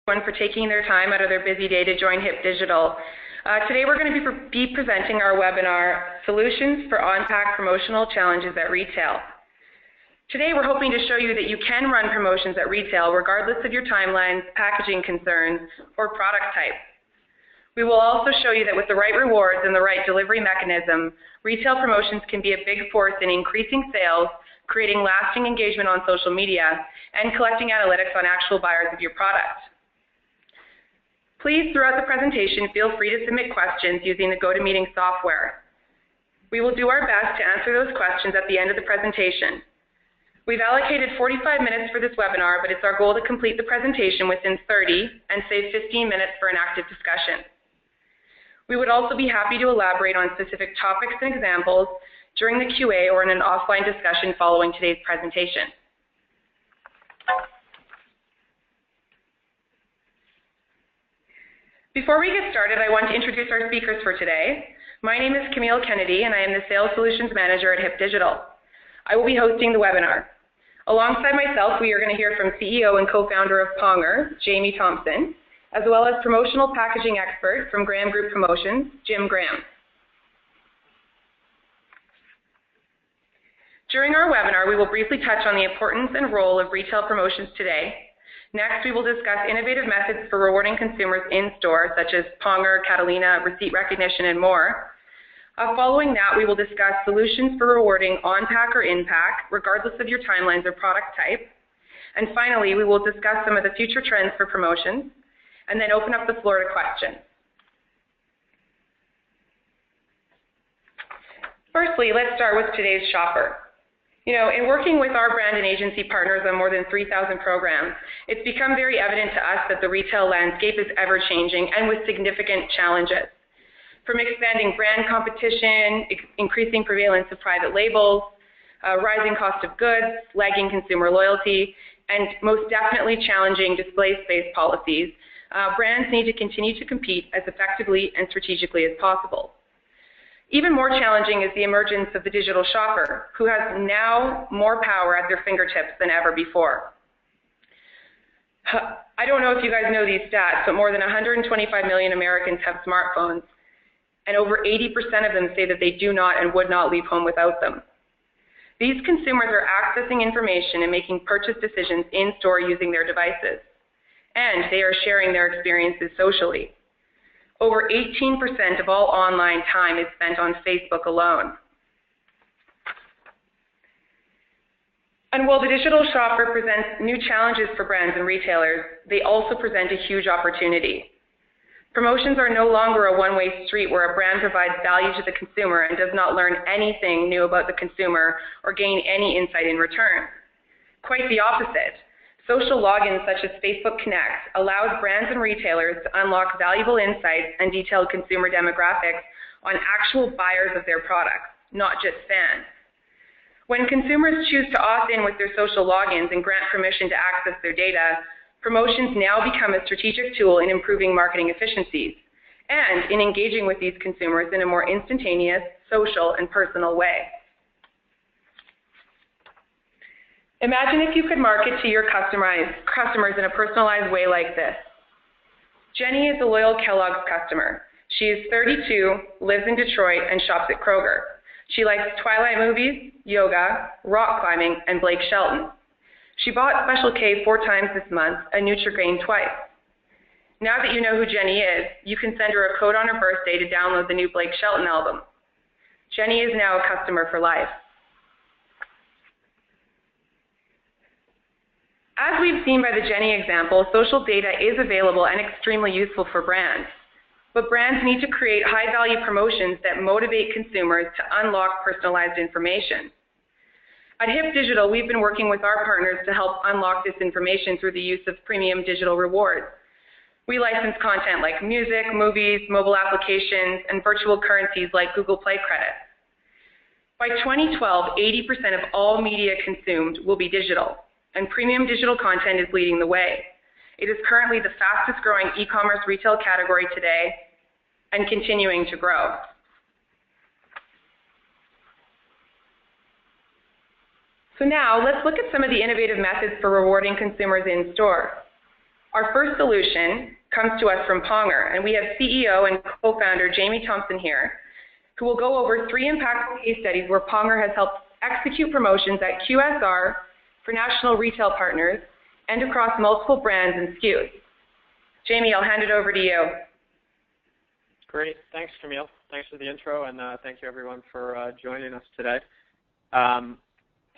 everyone for taking their time out of their busy day to join HIP Digital. Today we're going to be presenting our webinar, Solutions for On-Pack Promotional Challenges at Retail. Today we're hoping to show you that you can run promotions at retail regardless of your timelines, packaging concerns, or product type. We will also show you that with the right rewards and the right delivery mechanism, retail promotions can be a big force in increasing sales, creating lasting engagement on social media, and collecting analytics on actual buyers of your product. Please, throughout the presentation, feel free to submit questions using the GoToMeeting software. We will do our best to answer those questions at the end of the presentation. We've allocated 45 minutes for this webinar, but it's our goal to complete the presentation within 30 and save 15 minutes for an active discussion. We would also be happy to elaborate on specific topics and examples during the QA or in an offline discussion following today's presentation. Before we get started, I want to introduce our speakers for today. My name is Camille Kennedy, and I am the Sales Solutions Manager at HIP Digital. I will be hosting the webinar. Alongside myself, we are going to hear from CEO and co-founder of Pongr, Jamie Thompson, as well as promotional packaging expert from Graham Group Promotions, Jim Graham. During our webinar, we will briefly touch on the importance and role of retail promotions today. Next, we will discuss innovative methods for rewarding consumers in-store, such as Pongr, Catalina, receipt recognition, and more. Following that, we will discuss solutions for rewarding on-pack or in-pack, regardless of your timelines or product type. And finally, we will discuss some of the future trends for promotions, and then open up the floor to questions. Firstly, let's start with today's shopper. In working with our brand and agency partners on more than 3,000 programs, it's become very evident to us that the retail landscape is ever-changing and with significant challenges. From expanding brand competition, increasing prevalence of private labels, rising cost of goods, lagging consumer loyalty, and most definitely challenging display space policies, brands need to continue to compete as effectively and strategically as possible. Even more challenging is the emergence of the digital shopper, who has now more power at their fingertips than ever before. I don't know if you guys know these stats, but more than 125 million Americans have smartphones, and over 80% of them say that they do not and would not leave home without them. These consumers are accessing information and making purchase decisions in-store using their devices, and they are sharing their experiences socially. Over 18% of all online time is spent on Facebook alone. And while the digital shopper presents new challenges for brands and retailers, they also present a huge opportunity. Promotions are no longer a one-way street where a brand provides value to the consumer and does not learn anything new about the consumer or gain any insight in return. Quite the opposite. Social logins such as Facebook Connect allows brands and retailers to unlock valuable insights and detailed consumer demographics on actual buyers of their products, not just fans. When consumers choose to opt in with their social logins and grant permission to access their data, promotions now become a strategic tool in improving marketing efficiencies and in engaging with these consumers in a more instantaneous, social, and personal way. Imagine if you could market to your customers in a personalized way like this. Jenny is a loyal Kellogg's customer. She is 32, lives in Detroit, and shops at Kroger. She likes Twilight movies, yoga, rock climbing, and Blake Shelton. She bought Special K 4 times this month and Nutri-Grain twice. Now that you know who Jenny is, you can send her a code on her birthday to download the new Blake Shelton album. Jenny is now a customer for life. As we've seen by the Jenny example, social data is available and extremely useful for brands. But brands need to create high-value promotions that motivate consumers to unlock personalized information. At HIP Digital, we've been working with our partners to help unlock this information through the use of premium digital rewards. We license content like music, movies, mobile applications, and virtual currencies like Google Play credits. By 2012, 80% of all media consumed will be digital, and premium digital content is leading the way. It is currently the fastest growing e-commerce retail category today and continuing to grow. So now let's look at some of the innovative methods for rewarding consumers in store. Our first solution comes to us from Pongr, and we have CEO and co-founder Jamie Thompson here, who will go over 3 impactful case studies where Pongr has helped execute promotions at QSR for national retail partners and across multiple brands and SKUs. Jamie, I'll hand it over to you. Great. Thanks, Camille. Thanks for the intro, and thank you, everyone, for joining us today.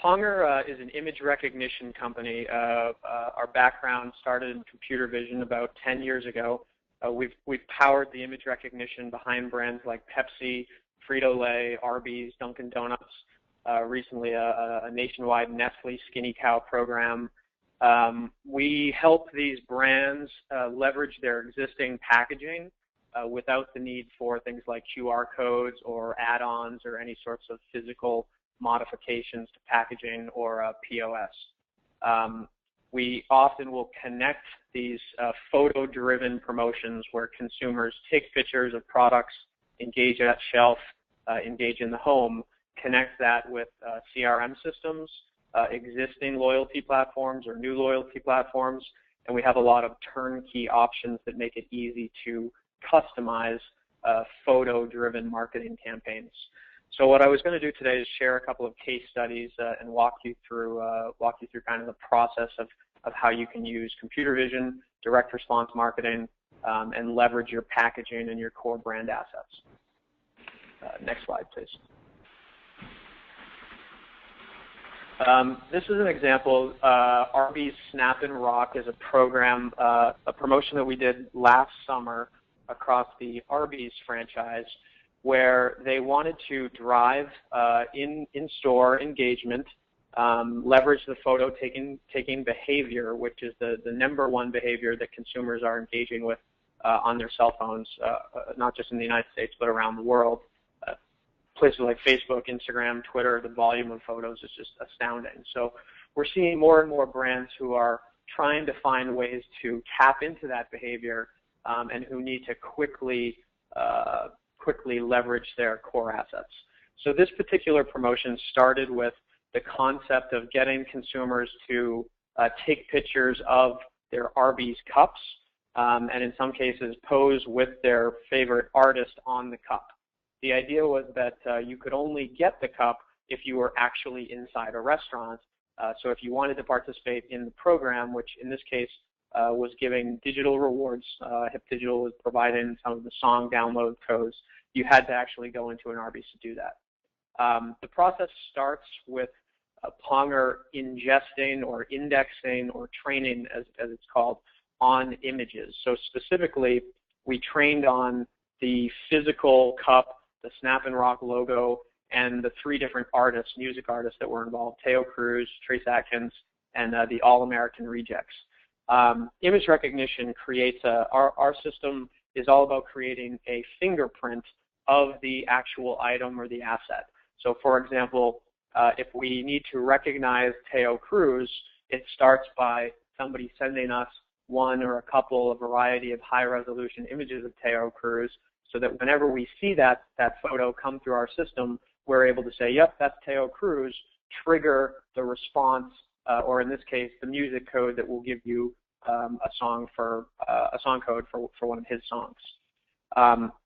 Pongr is an image recognition company. Our background started in computer vision about 10 years ago. We've powered the image recognition behind brands like Pepsi, Frito-Lay, Arby's, Dunkin' Donuts, recently a nationwide Nestle Skinny Cow program. We help these brands leverage their existing packaging without the need for things like QR codes or add-ons or any sorts of physical modifications to packaging or POS. We often will connect these photo-driven promotions where consumers take pictures of products, engage at shelf, engage in the home, connect that with CRM systems, existing loyalty platforms or new loyalty platforms, and we have a lot of turnkey options that make it easy to customize photo-driven marketing campaigns. So what I was going to do today is share a couple of case studies and walk you through kind of the process of how you can use computer vision, direct response marketing, and leverage your packaging and your core brand assets. Next slide, please. This is an example. Arby's Snap and Rock is a program, a promotion that we did last summer across the Arby's franchise, where they wanted to drive in-store engagement, leverage the photo-taking behavior, which is the #1 behavior that consumers are engaging with on their cell phones, not just in the United States, but around the world. Places like Facebook, Instagram, Twitter, the volume of photos is just astounding. So we're seeing more and more brands who are trying to find ways to tap into that behavior and who need to quickly leverage their core assets. So this particular promotion started with the concept of getting consumers to take pictures of their Arby's cups and in some cases pose with their favorite artist on the cup. The idea was that you could only get the cup if you were actually inside a restaurant. So if you wanted to participate in the program, which in this case was giving digital rewards, Hip Digital was providing some of the song download codes, you had to actually go into an Arby's to do that. The process starts with Pongr ingesting or indexing or training, as it's called, on images. So specifically, we trained on the physical cup, the Snap and Rock logo, and the 3 different artists, music artists that were involved, Teo Cruz, Trace Atkins, and the All-American Rejects. Image recognition creates our system is all about creating a fingerprint of the actual item or the asset. So for example, if we need to recognize Teo Cruz, it starts by somebody sending us one or a couple, a variety of high-resolution images of Teo Cruz, so that whenever we see that photo come through our system, we're able to say, yep, that's Teo Cruz, trigger the response, or in this case, the music code that will give you a song code for one of his songs.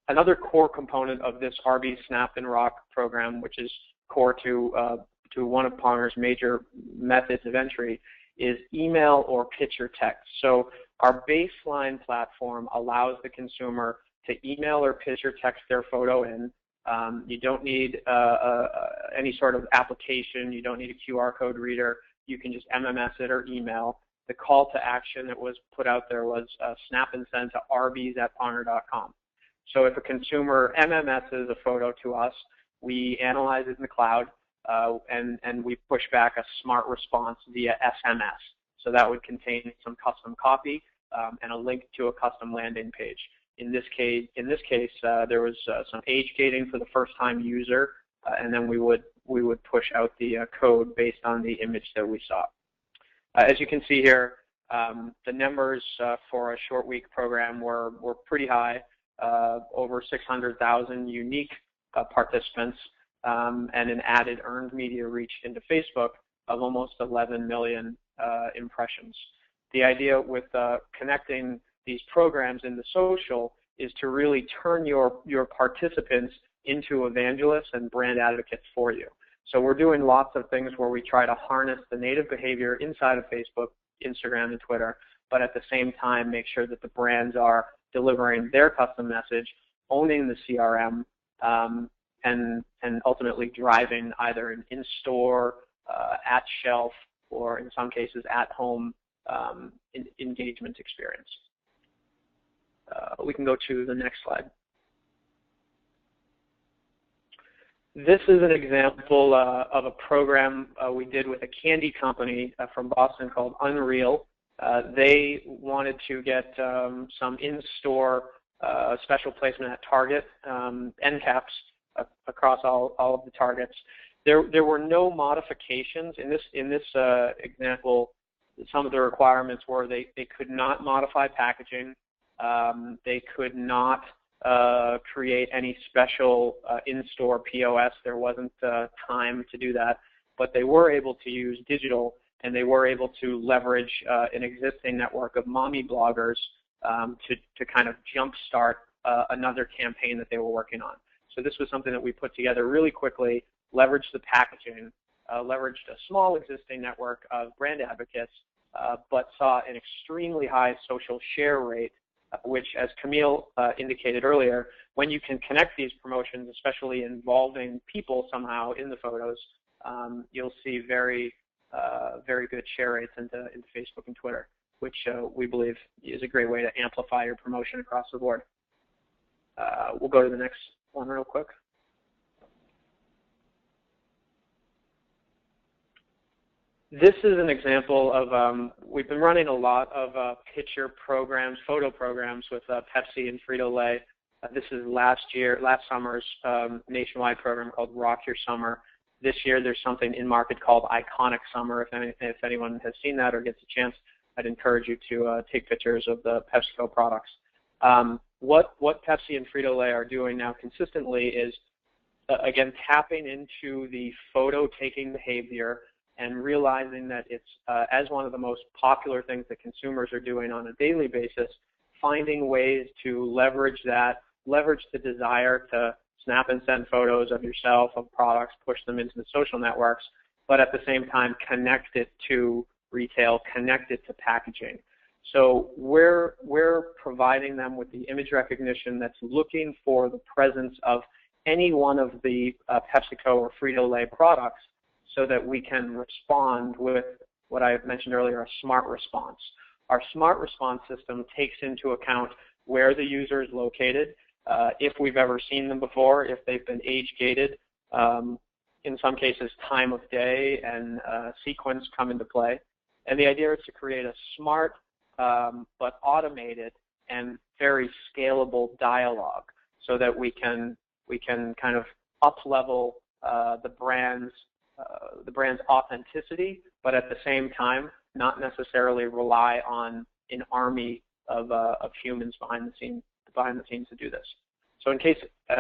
Another core component of this Arby Snap and Rock program, which is core to one of Pongr's major methods of entry, is email or picture text. So our baseline platform allows the consumer to email or picture text their photo in. You don't need any sort of application. You don't need a QR code reader. You can just MMS it or email. The call to action that was put out there was snap and send to arbys@pongr.com. So if a consumer MMSs a photo to us, we analyze it in the cloud, and we push back a smart response via SMS. So that would contain some custom copy and a link to a custom landing page. In this case, there was some age gating for the first-time user, and then we would push out the code based on the image that we saw. As you can see here, the numbers for a short week program were pretty high, over 600,000 unique participants, and an added earned media reach into Facebook of almost 11 million impressions. the idea with connecting these programs in the social is to really turn your participants into evangelists and brand advocates for you. So we're doing lots of things where we try to harness the native behavior inside of Facebook, Instagram, and Twitter, but at the same time make sure that the brands are delivering their custom message, owning the CRM, and ultimately driving either an in-store, at shelf, or in some cases at home engagement experience. We can go to the next slide. This is an example of a program we did with a candy company from Boston called Unreal. They wanted to get some in-store special placement at Target, end caps across all of the Targets. There were no modifications. In this example, some of the requirements were they could not modify packaging. They could not create any special in-store POS. There wasn't time to do that, but they were able to use digital, and they were able to leverage an existing network of mommy bloggers to kind of jumpstart another campaign that they were working on. So this was something that we put together really quickly, leveraged the packaging, leveraged a small existing network of brand advocates, but saw an extremely high social share rate, which, as Camille indicated earlier, when you can connect these promotions, especially involving people somehow in the photos, you'll see very good share rates into Facebook and Twitter, which we believe is a great way to amplify your promotion across the board. We'll go to the next one real quick. This is an example of, we've been running a lot of picture programs, photo programs with Pepsi and Frito-Lay. This is last summer's nationwide program called Rock Your Summer. This year there's something in market called Iconic Summer. If anyone has seen that or gets a chance, I'd encourage you to take pictures of the PepsiCo products. What Pepsi and Frito-Lay are doing now consistently is, again, tapping into the photo-taking behavior and realizing that it's, as one of the most popular things that consumers are doing on a daily basis, finding ways to leverage that, leverage the desire to snap and send photos of yourself, of products, push them into the social networks, but at the same time connect it to retail, connect it to packaging. So we're providing them with the image recognition that's looking for the presence of any one of the PepsiCo or Frito-Lay products, so that we can respond with what I mentioned earlier, a smart response. Our smart response system takes into account where the user is located, if we've ever seen them before, if they've been age-gated. In some cases, time of day and sequence come into play. And the idea is to create a smart but automated and very scalable dialogue so that we can kind of up-level the brand's authenticity, but at the same time, not necessarily rely on an army of humans behind the scenes to do this. So in case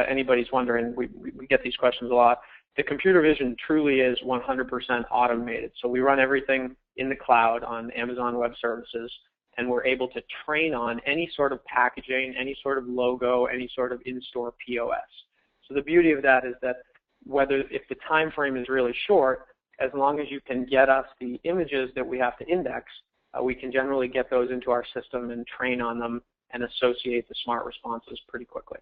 anybody's wondering, we get these questions a lot. The computer vision truly is 100% automated. So we run everything in the cloud on Amazon Web Services, and we're able to train on any sort of packaging, any sort of logo, any sort of in-store POS. So the beauty of that is that if the time frame is really short, as long as you can get us the images that we have to index, we can generally get those into our system and train on them and associate the smart responses pretty quickly.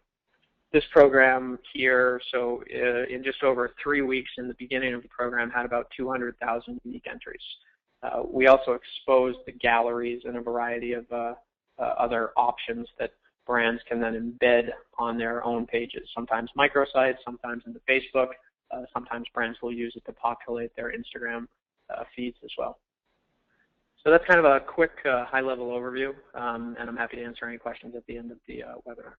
This program here, so in just over 3 weeks in the beginning of the program, had about 200,000 unique entries. We also exposed the galleries and a variety of other options that brands can then embed on their own pages, sometimes microsites, sometimes into Facebook, sometimes brands will use it to populate their Instagram feeds as well. So that's kind of a quick high-level overview, and I'm happy to answer any questions at the end of the webinar.